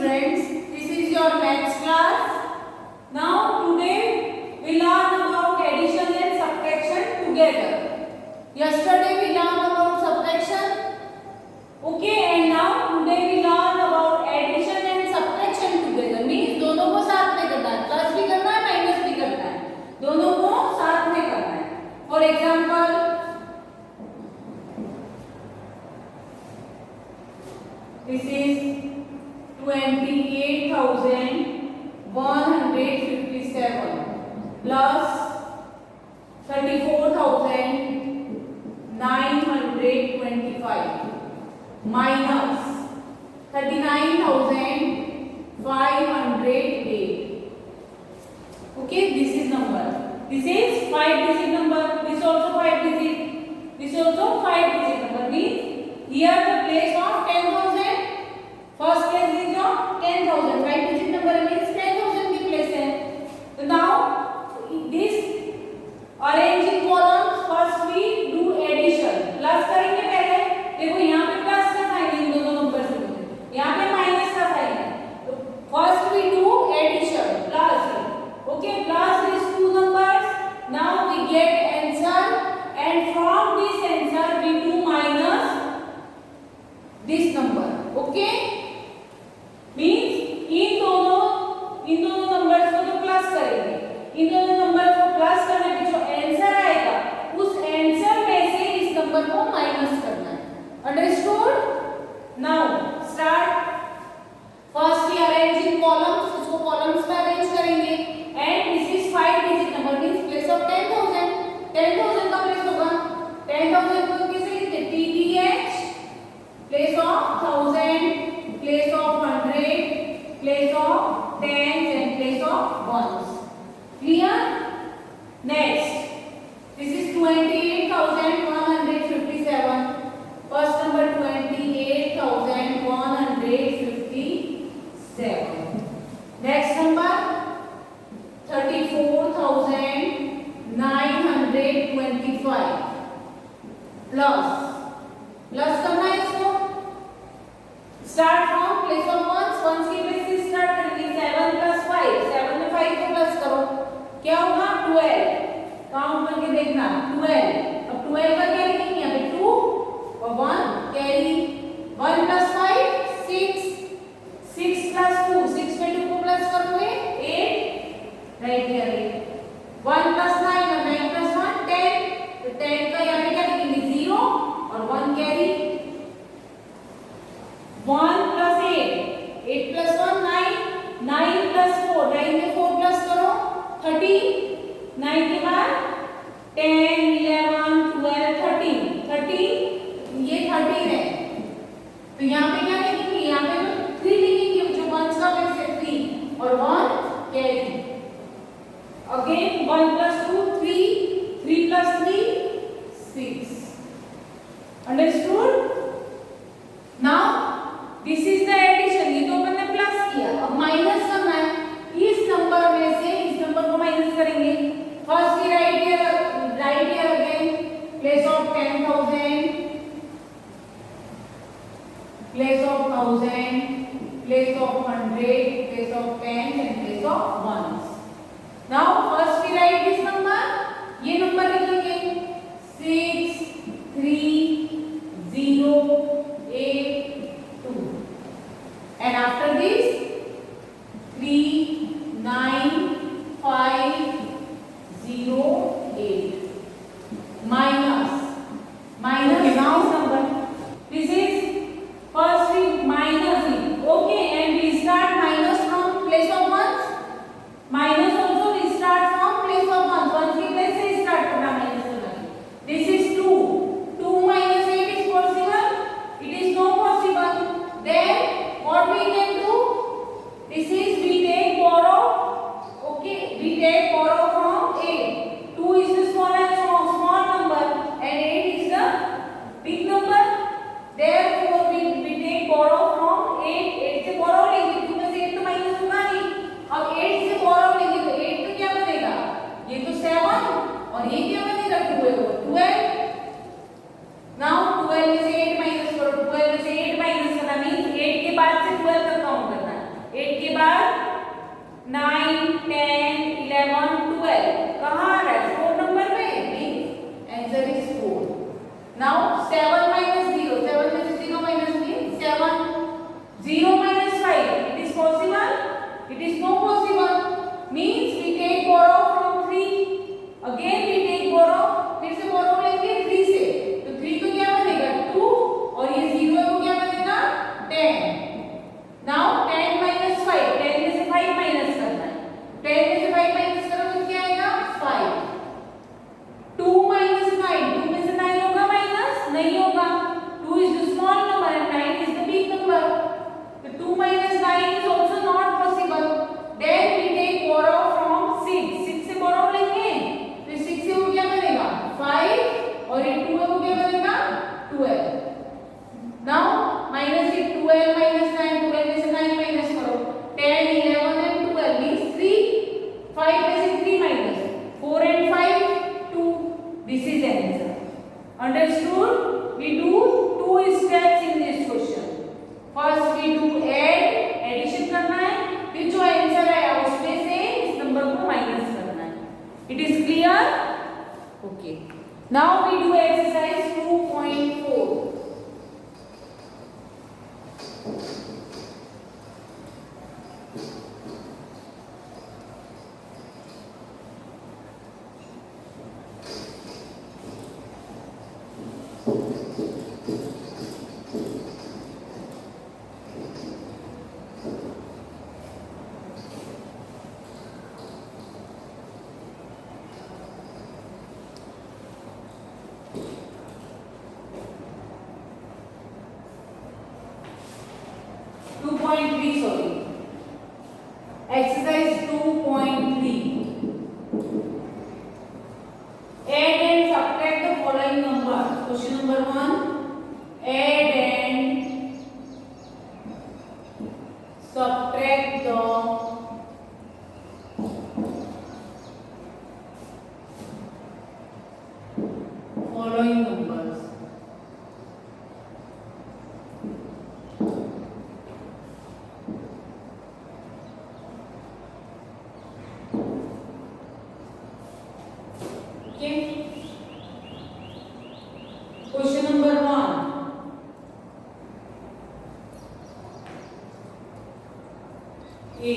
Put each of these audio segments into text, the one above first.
students, this is your maths class. Now today we learn about addition and subtraction together. Yesterday we learned about subtraction. Okay, and now today we learn about addition and subtraction together. Means दोनों को साथ में करना है, plus भी करना है, minus भी करना है, दोनों को साथ में करना है. For example, this is 28,157 plus 34,925 minus 39,508. Okay, this is number. This is 5-digit number. This also 5-digit. This also 5-digit number. Means here the place of 10,000. First place is your 10,000. 5-digit number means 10,000 की place है. So now this arrange in columns. First we do addition. Plus करेंगे पहले. देखो यहाँ पे plus का sign है इन दोनों नंबर से. यहाँ पे माइनस का साइन है. तो first we do addition. Plus. Okay. Plus these two numbers. Now we get answer. And from this answer we do minus this number. Okay. Means in दोनों नंबर्स को तो प्लस करेंगे, इन दोनों नंबर को plus करने पे जो आंसर आएगा उस आंसर में से इस नंबर को माइनस करना है. Understood? Now start. First we arrange in columns. इसको कॉलम्स में अरेंज करेंगे. And this is 5-digit number. Means place of 10,000 का प्लेस होगा. 10,000 को कैसे लिखते हैं? TTH place of 1000, place of 100, place of tens and place of ones. Clear? Next, this is 28,157. First number 28,157. Next number 34,925 plus करना है इसको. Start from place of ones. Ones की प्लेस से स्टार्ट करेंगे. 7 plus 5. 7 में 5 को प्लस करो. क्या होगा? 12. काउंट करके देखना. 12. अब 12 का क्या लिखेंगे? यहाँ पे 2 और 1 कैरी. 1 plus 5 6. 6 plus 2. 6 में 2 को प्लस करोगे 8. राइट हियर 1 plus 9 और 9 plus 1 10. तो 10 का यहाँ पे क्या लिखेंगे? 0 और 1 कैरी. 1 plus 8. 8 plus 1 9. 9 plus 4. 9 में 4 प्लस करो 30. 9 के बाद 10 11 12 13. 13 ये 13 है. तो यहाँ पे क्या लिखेंगे? यहाँ पे 3 लिखेंगे जो वंस का प्लेस है 3 और 1 carry. Again 1 plus 2 3. 3 plus 3 6. Understood? Now this is the addition. ये तो अपन ने प्लस किया. अब माइनस करना है. इस नंबर में से इस नंबर को माइनस करेंगे. फर्स्ट की write here again place of 10,000, place of 1000, place of 100, place of 10 and place of ones. Now first की राइट दिस नंबर. ये नंबर लिखेंगे 6 3 0 8 2. And after this 3 9 5 0 8 minus now number. This is first we minus it. Okay, and we start minus from place of ones. Minus also we start from place of ones. Ones की place से start करना minus करना. This is 2. 2 minus 8 is possible? It is not possible. Then what we can do? This is we take borrow. Okay, we take borrow from 8. 2 is the small number and 8 is the big number. Therefore we take borrow from 8. 8 से borrow लेंगे. 2 में से 8 तो minus होगा नहीं. अब 8 से borrow लेंगे तो 8 तो क्या बनेगा? ये तो 7 और ये क्या बनेगा? 12. Now 12 में से 8 माइनस करो. 12 में से 8 माइनस करना मीन्स 8 के बाद से 12 तक काउंट करना है. 8 के बाद 9, 10, 11, 12 कहाँ आ रहा है? 4 नंबर में। Means answer is 4. Now 7 minus 0. 7 में से 0 minus means 7. 0 minus 5. It is possible? It is not possible. Means we take borrow from 3. Again we take borrow. फिर से borrow लेंगे 3 से. तो 3 तो क्या बनेगा? 2 और ये 0 है वो क्या बनेगा? 10. Now 10 minus 5. 10 में से 5 minus करना है. 10 में से 5 minus करो तो क्या आएगा? 5. 2 minus 9. 2 में से 9 होगा minus? नहीं होगा. 2 is the small number and 9 is the big number. So 2 minus 9 is also not possible. Then we take borrow from 6. 6 से borrow लेंगे. तो 6 से वो क्या बनेगा? 5 और ये 2 है वो क्या बनेगा? 12. Now minus it 12 minus 9. 12 में से 9 minus करो. 10, 11 and 12 means 3. 5 में से 3 minus. 4 and 5, 2. This is answer. Understood? We do 2 steps in this question. First we do add, addition करना है. फिर जो आंसर आया उसमें से इस नंबर को माइनस करना है. It is clear? Okay. Now we do exercise 2.4. Sorry. Exercise 2.3. Add and subtract the following numbers. Question number 1. Add and subtract the following numbers. Okay. Question number 1. A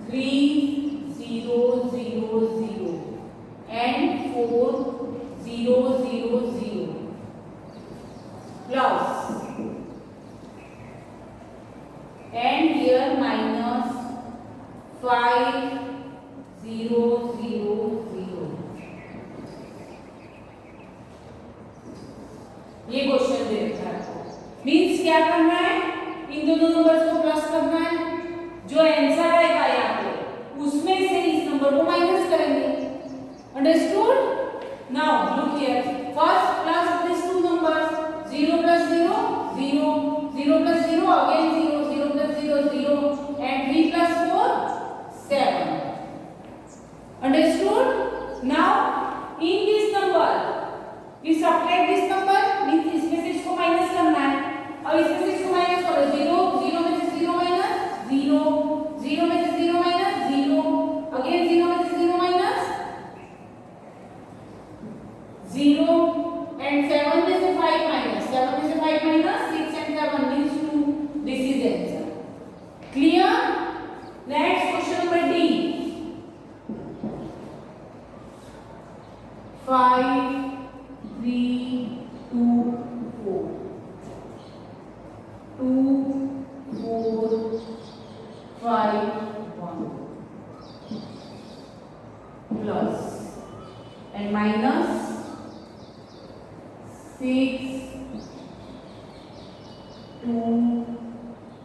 3 0 0 0 and 4 0 0 0 plus and here minus 5 0 0 0. ये question दे रखा है. Means क्या करना है? इन दोनों numbers को plus करना है. जो आंसर आएगा यहाँ पे उसमें से इस नंबर को माइनस करेंगे. Understood? Now look here. First plus this two numbers. 0 plus 0 0, 0 plus 0 again 0, 0 plus 0 0 and 3 plus 4 7. Understood? Now in this number we subtract this number. means इसमें से इसको माइनस करना है. अब इसमें से इसको माइनस करो. 0 0 में से 0 माइनस 0, 0 में से 0 माइनस 0, अगेन 0 में से 0 माइनस 0 and 7 में से 5 माइनस. 7 में से 5 minus 6 and 7 means 2. This is answer. Clear? Next question number D. 5 3 2 4 2 4 5 1 plus and minus 6 2.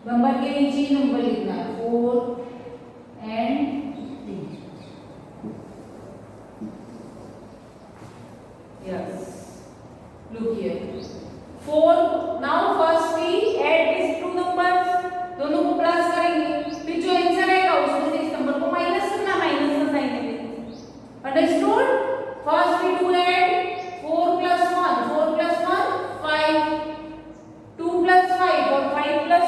Number के नीचे नंबर लिखना है. 4 and 3. Yes. Look here. 4. Now first we add these two numbers. दोनों को प्लस करेंगे. फिर जो आंसर आएगा उसमें से इस नंबर को माइनस करना. माइनस का साइन देंगे. Understood? First we do add. 4 plus 1. 4 plus 1 5. 2 plus 5 और 5 plus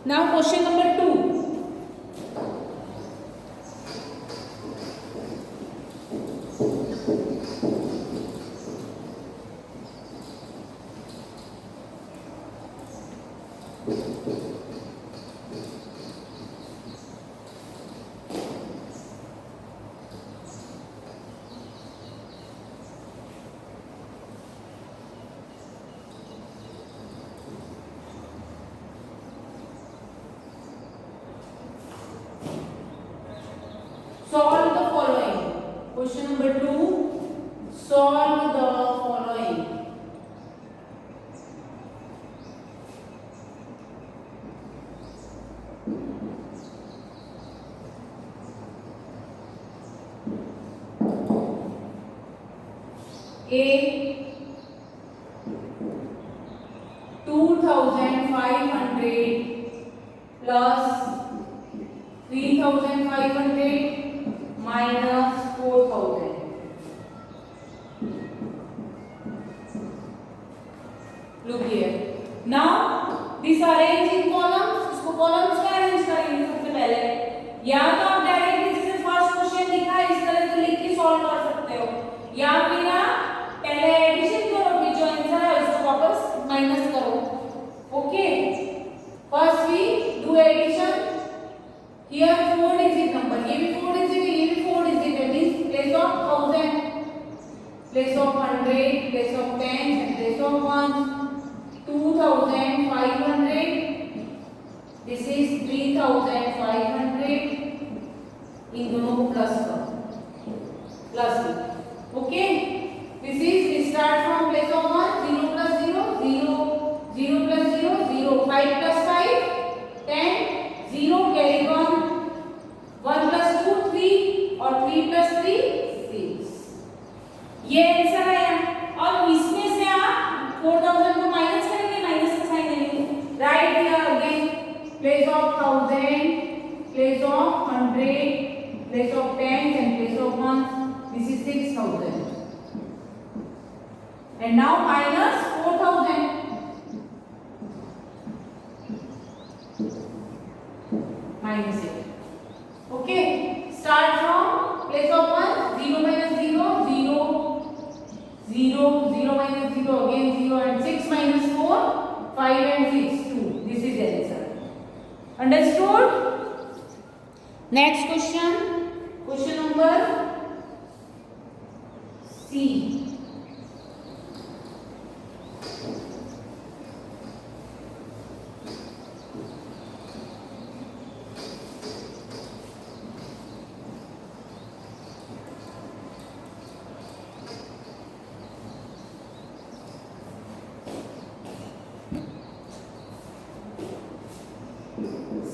Now question number 2. Solve the following. Question number 2. Solve the following. A 2,500 plus 3,500 minus 4,000. Look here. Now this arrange in columns. इसको columns में arrange करेंगे सबसे पहले. या तो आप directly जैसे फर्स्ट क्वेश्चन लिखा है इस तरह से लिख के सॉल्व कर सकते हो, या फिर आप पहले एडिशन करो फिर जो आंसर है उसको वापस माइनस करो. Okay, first we do addition. Here 4 digit number, ये भी 4 digit है, ये भी 4 digit है. Means place of 1000, place of 100, place of 10 and place of 1. 2,500. This is 3,500. इन दोनों को प्लस करो, plus. Okay, this is we start from place of 1. 0 plus 0, 0, 0 plus 0, 0. 5 plus 5, 10. 0 carry 1. 1 plus 2 3 और 3 plus 3 6. ये आंसर है. और इसमें से आप 4000 को माइनस करेंगे, माइनस का साइन देंगे. Right here again place of 1000, place of 100, place of 10 and place of 1. This is 6000. And now minus 4000. Minus it. Okay, start from place of 1. 0 minus 0, 0, 0, 0 minus 0, again 0, and 6 minus 4, 5 and 6, 2. This is the answer. Understood? Next question. Question number C.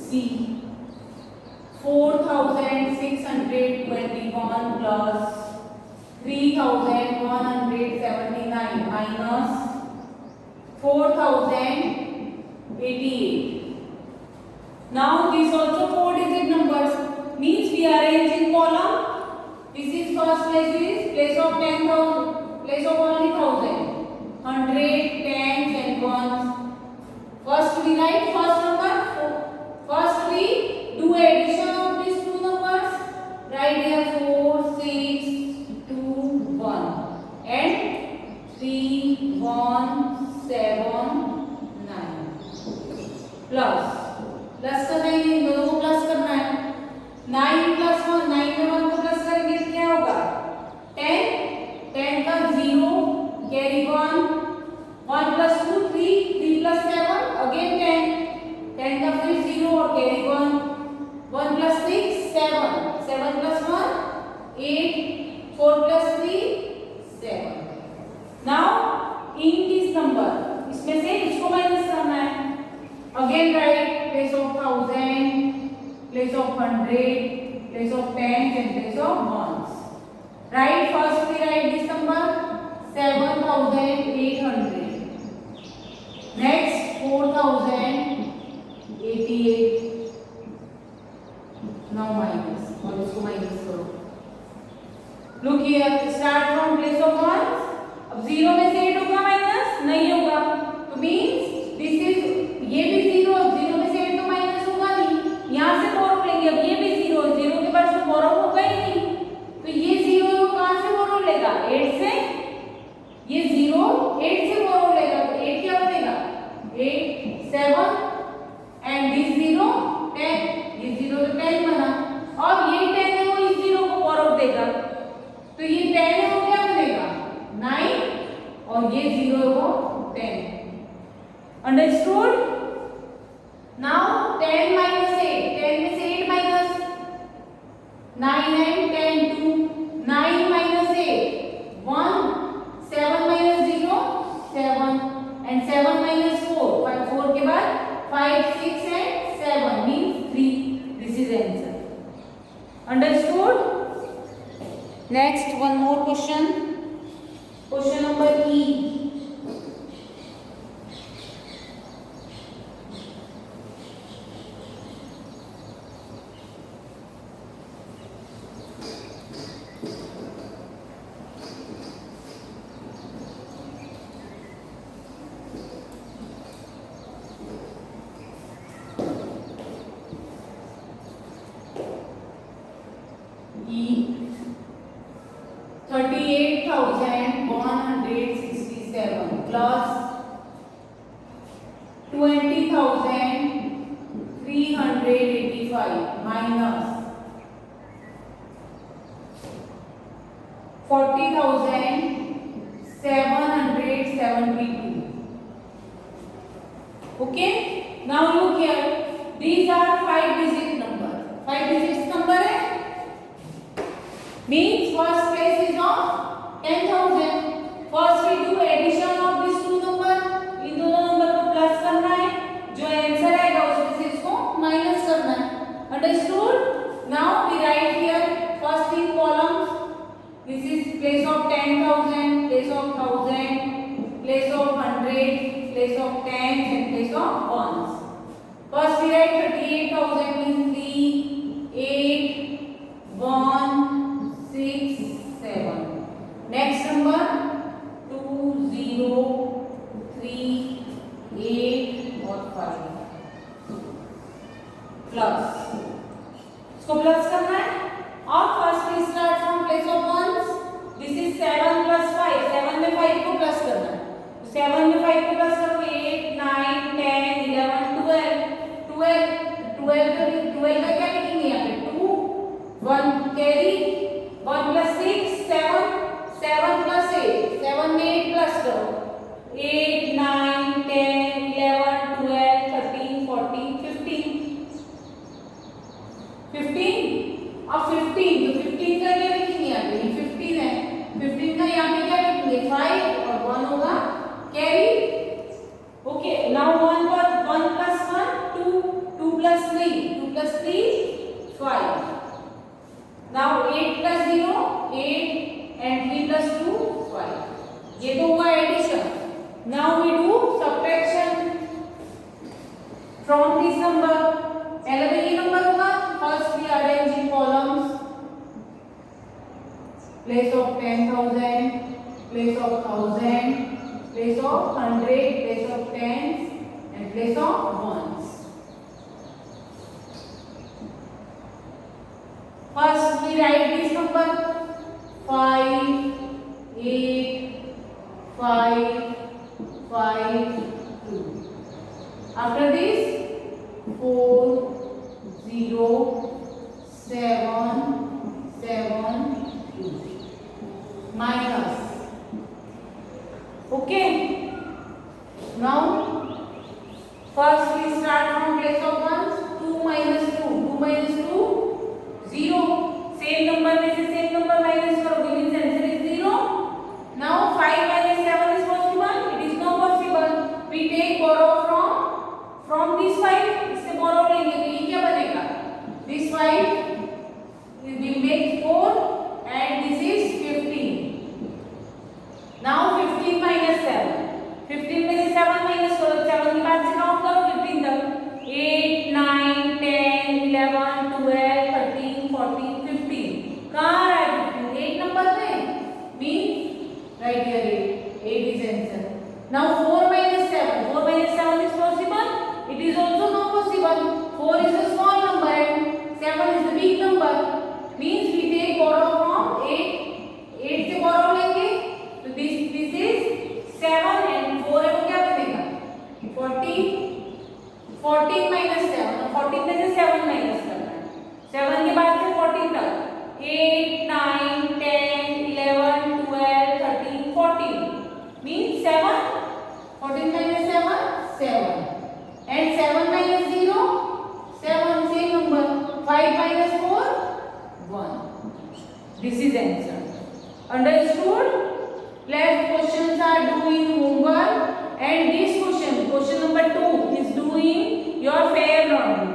C 4,621 plus 3,179 minus 4,088. Now these also 4 digit numbers, means we arrange in column. This is first place is place of 10,000, place of only 1,000, 100, 10 and 1s. First we write first number. First we do addition of these two numbers. Write here 4, 6, 2, 1 and 3, 1, 7, 9. Plus का sign in दोनों को plus करना है. 9 plus 1, 9 में 1 को plus करेंगे तो क्या होगा? 10. 10 का 0 कैरी 1. 1 plus 2 3, 3 plus 7 again 10. 10 का फिर 0 और carry 1. 1 plus 6 7. 7 plus 1 8. 4 plus 3 7. Now in this number इसमें से इसको माइनस करना है. Again write place of 1000, place of 100, place of 10 and place of 1s. Right, first we write this number 7,800. Next 4,088. Now minus, और इसको माइनस करो. Look here, start from place of 1. अब 0 में से 8 होगा माइनस? नहीं होगा. तो means this is ये भी 0, 0 में से 8 तो minus Understood? Next, one more question. Question number E. E 38,167 plus 20,385 minus 40,772. Okay, now look here, these are 5 digit number. 5 digits number है, means first place is of 10,000. First we do addition of these two number, इन दोनों number को plus करना है, जो answer आएगा उसमें से इसको माइनस करना है. Understood? Now we write here first in columns. This is place of 10,000, place of 1,000, place of 100, place of tens and place of ones. First we write 38,000 means 3, 8, 1, 6, 7. Next number 2, 0, 3, 8 और 5 plus, इसको plus करना है. और first we start from place of ones. This is 7 plus 5. 7 में 5 को plus करना है. 7 में 5 को प्लस करो 8, 9, 10, 11, 12. 12 का क्या लिखेंगे यहाँ पे 2, 1 कैरी, 1 plus 6, 7, 7 plus 8, 7 में 8 प्लस करो 8, 9, 10, 11, 12, 13, 14, 15. 15 और 15, तो 15 का क्या लिखेंगे यहाँ पे 15 है. 15 का यहाँ पे क्या लिखेंगे 5 और 1 होगा carry. Okay, now 1 plus 1 2, 2 plus 3, 2 plus 3 5. Now 8 plus 0 8 and 3 plus 2 5. ये तो हुआ addition. Now we do subtraction from this number. पहले तो ये नंबर होगा. First we arrange in columns. Place of 10,000, place of 1,000, place of 100, place of tens and place of ones. First we write this number 5, 8, 5, 5, 2. After this 4, 0, 7, 7, 2 minus. Okay, now first we start from place of ones. 2 minus 2, 2 minus 2 0. Same number में से same number minus करोगे means answer is 0. Now 5 minus 7 is possible? It is not possible. We take borrow from this 5. इससे borrow लेंगे तो ये क्या बनेगा? This 5 will make 4 and this is 15. Now 15 minus 7. 15 में से 7 minus करो, 7 के बाद से काउंट करो 15 तक. 8, 9, 10, 11, 12, 13, 14, 15. कहाँ आ रहा है 15? 8 नंबर में. Means right here 8 is answer. Now 4 minus 7. 4 minus 7 is possible? It is also not possible. 4 is a small number and 7 is the big number. Means we take borrow from 8. 8 से borrow लेंगे तो this is 7 and 4 है वो क्या बनेगा 14. 14 minus 7. 14 में से 7 minus करना है. 7 के बाद से 14 तक 8, 9, 10, 11, 12, 13, 14. Means 7. 14 minus 7, 7. And 7 minus 0, 7, same number. 5 minus 4, 1. This is answer. Understood? Left questions are doing homework and this question number 2 is doing your fair laundry.